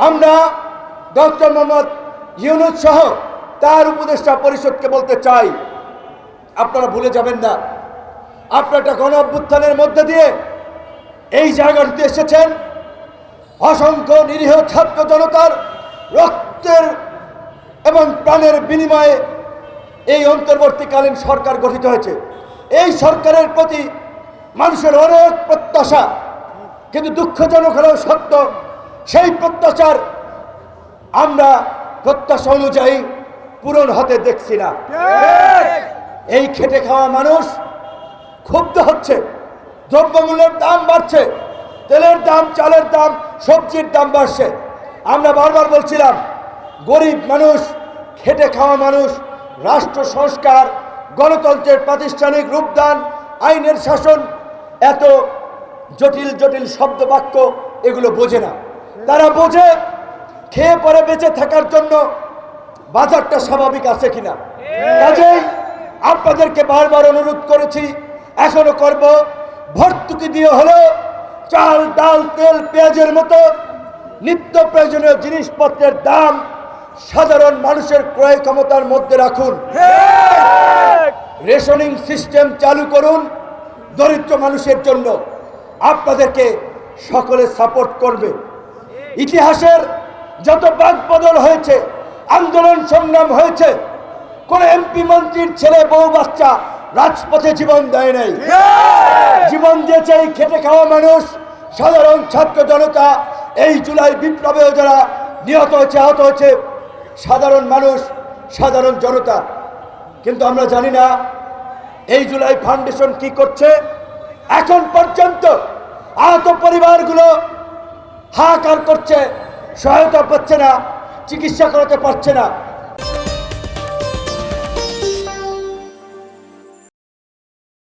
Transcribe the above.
আমরা ডক্টর মোহাম্মদ ইউনূস সহ তার উপদেষ্টা পরিষদকে বলতে চাই, আপনারা ভুলে যাবেন না, আপনারা একটা গণ অভ্যুত্থানের মধ্যে দিয়ে এই জায়গাটিতে এসেছেন। অসংখ্য নিরীহ ছাত্র জনতার রক্তের এবং প্রাণের বিনিময়ে এই অন্তর্বর্তীকালীন সরকার গঠিত হয়েছে। এই সরকারের প্রতি মানুষের অনেক প্রত্যাশা, কিন্তু দুঃখজনক হলেও সত্য, সেই প্রত্যাশার আমরা প্রত্যাশা অনুযায়ী পূরণ হতে দেখছি না। এই খেটে খাওয়া মানুষ ক্ষুব্ধ হচ্ছে, দ্রব্যমূল্যের দাম বাড়ছে, তেলের দাম, চালের দাম, সবজির দাম বাড়ছে। আমরা বারবার বলছিলাম, গরিব মানুষ, খেটে খাওয়া মানুষ রাষ্ট্র সংস্কার, গণতন্ত্রের প্রাতিষ্ঠানিক রূপদান, আইনের শাসন, এত জটিল জটিল শব্দ বাক্য এগুলো বোঝে না। তারা বোঝে খেয়ে পরে বেঁচে থাকার জন্য বাজারটা স্বাভাবিক আছে কিনা। কাজেই আপনাদেরকে বারবার অনুরোধ করেছি, এখনো করব, ভর্তুকি দিয়ে হলেও চাল, ডাল, তেল, পেঁয়াজের মতো নিত্য প্রয়োজনীয় জিনিসপত্রের দাম সাধারণ মানুষের ক্রয় ক্ষমতার মধ্যে রাখুন। রেশনিং সিস্টেম চালু করুন দরিদ্র মানুষের জন্য। আপনাদেরকে সকলে সাপোর্ট করবে। ইতিহাসের যত বাকবদল হয়েছে, আন্দোলন সংগ্রাম হয়েছে, কোন এমপি মন্ত্রীর ছেলে বউ বাচ্চা রাজপথে জীবন দেয় নাই। জীবন দিয়েছে এই খেটে খাওয়া মানুষ, সাধারণ ছাত্র জনতা। এই জুলাই বিপ্লবেও যারা নিহত হয়েছে, আহত হয়েছে, সাধারণ মানুষ, সাধারণ জনতা। কিন্তু আমরা জানি না এই জুলাই ফাউন্ডেশন কি করছে। এখন পর্যন্ত আহত পরিবারগুলো হাহাকার করছে, সহায়তা পাচ্ছে না, চিকিৎসা করাতে পারছে না।